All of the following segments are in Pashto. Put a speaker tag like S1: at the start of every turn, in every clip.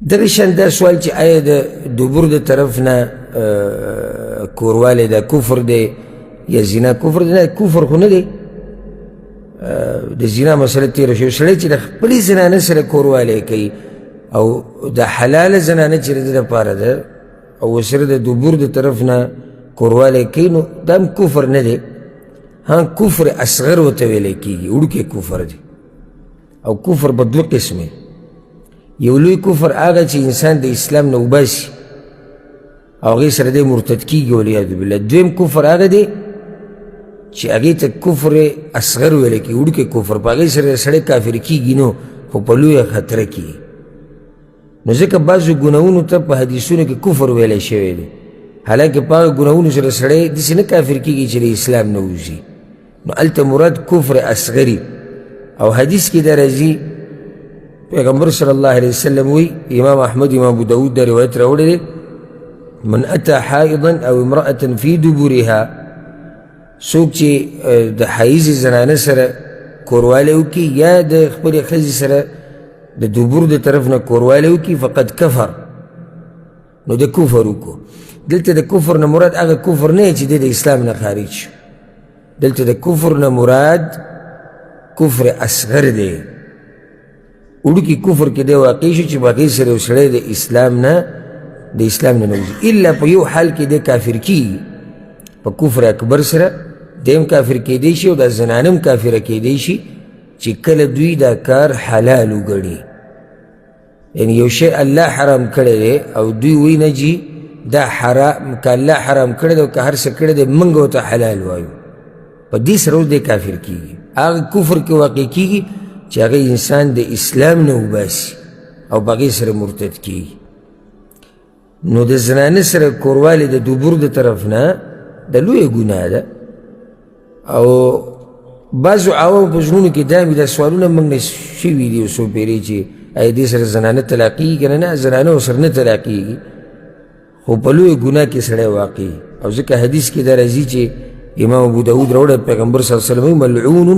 S1: دغه شان دا سوال چې آیا د دبور د طرف نه کوروالی دا کفر دی یا زنا کفر دی؟ نه، کفر خو نه دی. د زنا مسله تېره شوې. سړی چې د خپلې زنانه سره کوروالی کوي او د حلاله زنانه چې د ده دپاره ده او ورسره د دبور د طرف نه کوروالی کوي، نو دا هم کفر نه دی. کفر اصغر ورته ویلی کېږي، وړوکی کفر دی. او کفر په دوه قسمه. یو لوی کفر هغه چې انسان د اسلام نه وباسي او هغې سره دی مرتد کېږي والعیاذ بالله. دویم کفر هغه دی چې هغې ته کفر اصغر ویلی کېږي، وړوکی کفر. په هغې سره سړی کافر کېږي نو خو په لویه خطره کېږي. نو ځکه بعضو ګناهونو ته په حدیثونو کې کفر ویلی شوی دی، حالانکه په هغه ګناهونو سره سړی داسې نه کافر کېږي چې د اسلام نه وځي. نو هلته مراد کفر اصغري. او حدیث کې دا راځي، پیغمبر صلی الله علیه وسلم وی، امام احمد امام ابو داود دا روایت راوړی دی، من اتا حائضا او امرأة فی دبورها، څوک چې د حایض زنانه سره کوروالی وکړي یا د خپلې ښځې سره د دبور د طرف نه کوروالی وکړي، فقد کفر، نو د کفر وکړو. دلته د کفر نه مراد هغه کفر نه چې د اسلام نه خارج شو. دلته د کفر نه مراد کفر اصغر دی، وړوکی کفر کې دی واقع شو چې باقي سره یو سړی د اسلام نه نوځي. الا په یو حال کې دی کافر کېږي، په کفر اکبر سره دی هم کافر کېدی شي او دا زنانه هم کافره کېدی شي چې کله دوی دا کار حلال وګڼي. یعنی یو شی الله حرام کړی دی او دوی وایي نه جي دا حرام، که الله حرام کړی دی او که هر څه کړی دی موږ ورته حلال وایو، په دې سره اوس دی کافر کېږي. هغه کفر کې واقع کېږي چې هغه انسان د اسلام نه وباسي او په هغې سره مرتد کېږي. نو د زنانه سره کوروالی د دبور د طرف نه د لویه ګناه ده. او بعضو عوامو په زړونو کې دا دا سوالونه موږ نه شوي دي یو څو پیرې چې آیا دې سره زنانه طلاقېږي که نه؟ زنانه ورسره نه طلاقېږي، خو په لویه ګناه کې سړی واقع. او ځکه حدیث کې دا راځي چې امام ابو داود راوړی، پیغمبر صلی الله علیه وسلم ملعون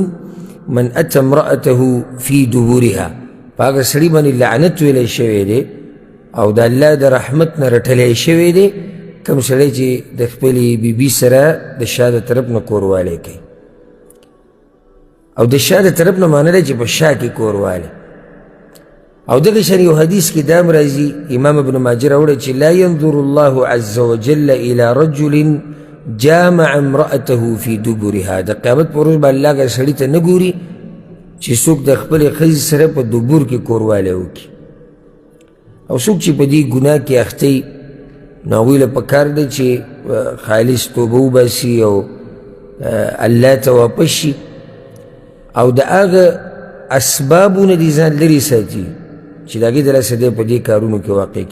S1: من اتی امرأته فی دبورها، په هغه سړي باندې لعنت ویلی شوی دی او د الله د رحمت نه رټلی شوی دی کوم سړی چې د خپلې بیبي سره د شا د طرف نه کوروالی کوي. او د شا د طرف نه معنی دی چې په شا کې کوروالی. او دغه شان یو حدیث کې دا هم راځي، امام ابن ماجه راوړی چې لا ينظر الله عز وجل الى رجل جامع امرأته فی دبورها، د قیامت په ورځ به الله هغه سړي ته نه ګوري چې څوک د خپلې ښځې سره په دبور کې کوروالی وکړي. او څوک چې په دې ګناه کې اخته وي نو هغوی له پکار دی چې خالص توبه وباسي او الله ته واپس شي او د هغه اسبابو نه دې ځان لرې ساتي چې د هغې د لاسه دی په دې کارونو کې واقع کېږي.